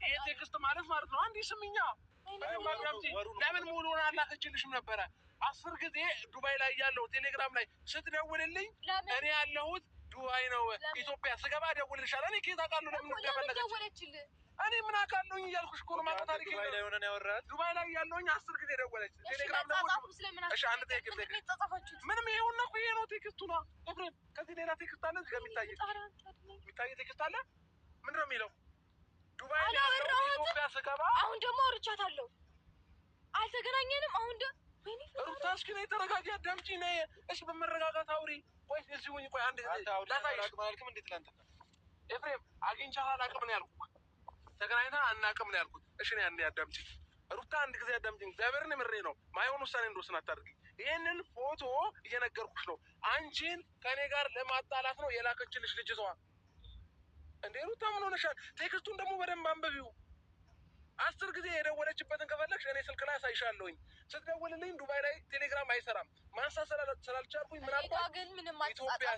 ይሄ ቴክስት ማለት ነው አንድ ስምኛ ለምን ሙሉውን አላከችልሽም ነበረ? 10 ጊዜ ዱባይ ላይ ያለው ቴሌግራም ላይ ስትደውልልኝ እኔ ያለሁት ዱባይ ነው ኢትዮጵያ ስገባ ደውልልሻለሁ። እኔ ከየት አውቃለሁ ለምን እንደፈለገችልህ? እኔ ምን አውቃለሁኝ እያልኩሽ እኮ ነው። ማታ ታሪክ ዱባይ ላይ ሆነን ያወራሁት ዱባይ ላይ ያለውኝ 10 ጊዜ ደወለች ቴሌግራም ላይ። እሺ አንድ ቴክስት ምንም ይሄውና እኮ ይሄ ነው ቴክስቱ ነው ኤፍሬም። ከዚህ ሌላ ቴክስት አለ እዚህ የሚታይ ቴክስት አለ። ምንድን ነው የሚለው? ዱባይ ላይ ያለው ኢትዮጵያ ስገባ አሁን ደግሞ አውርቻታለሁ። አልተገናኘንም። አሁን ሩታ እስኪ ነይ ተረጋጊ፣ አዳምጪ ነይ። እሺ በመረጋጋት አውሪ። ቆይ እዚህ ሁኚ። ቆይ አንድ ጊዜ ላሳይሽ። እንዴት ላንተ ኤፍሬም አግኝቻት አላውቅም ነው ያልኩት። ተገናኝተን አናውቅም ነው ያልኩት። እሺ ነይ አንዴ አዳምጪ ሩታ፣ አንድ ጊዜ አዳምጪኝ። እግዚአብሔርን ምሬ ነው። ማይሆን ውሳኔ እንደወስን አታድርጊ። ይህንን ፎቶ እየነገርኩሽ ነው። አንቺን ከኔ ጋር ለማጣላት ነው የላከችልሽ ልጅቷ። እንዴ ሩታ ምን ሆነሻል? ቴክስቱን ደግሞ በደንብ አንብቢው። 10 ጊዜ የደወለችበትን ከፈለግሽ እኔ ስልክ ላይ አሳይሻለሁኝ። ስትደውልልኝ ዱባይ ላይ ቴሌግራም አይሰራም። ማንሳት ስላልቻልኩኝ ምን አልኳት? ኢትዮጵያ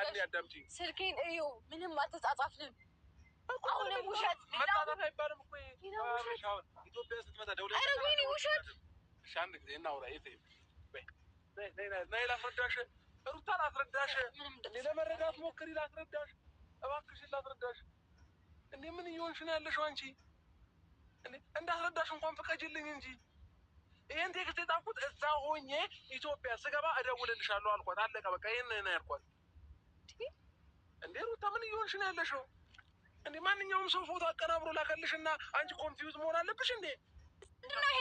አንዴ አዳምጪኝ። ስልኬን እዩ። ምንም አትጻጻፍንም። አሁንም ውሸት መጣጣት አይባልም እኮ ኢትዮጵያ ስትመጣ ደውላ ውሸት። እሺ አንድ ጊዜ እናውራ። ነይ ላስረዳሽ ሩታ፣ ላስረዳሽ። ለመረዳት ሞክሪ፣ ላስረዳሽ እባክሽን፣ ላስረዳሽ። እንዴ ምን እየሆንሽ ነው ያለሽው አንቺ? እንዳስረዳሽ እንኳን ፍቀጅልኝ እንጂ። ይሄን ቴክስት የጻፍኩት እዛ ሆኜ ኢትዮጵያ ስገባ እደውልልሻለሁ አልኳት። አለቀ በቃ። ይሄን ነው ያልኳት። እንዴ ሩታ ምን እየሆንሽ ነው ያለሽው? እንዴ ማንኛውም ሰው ፎቶ አቀናብሮ ላከልሽና አንቺ ኮንፊውዝ መሆን አለብሽ እንዴ? ምንድነው ይሄ?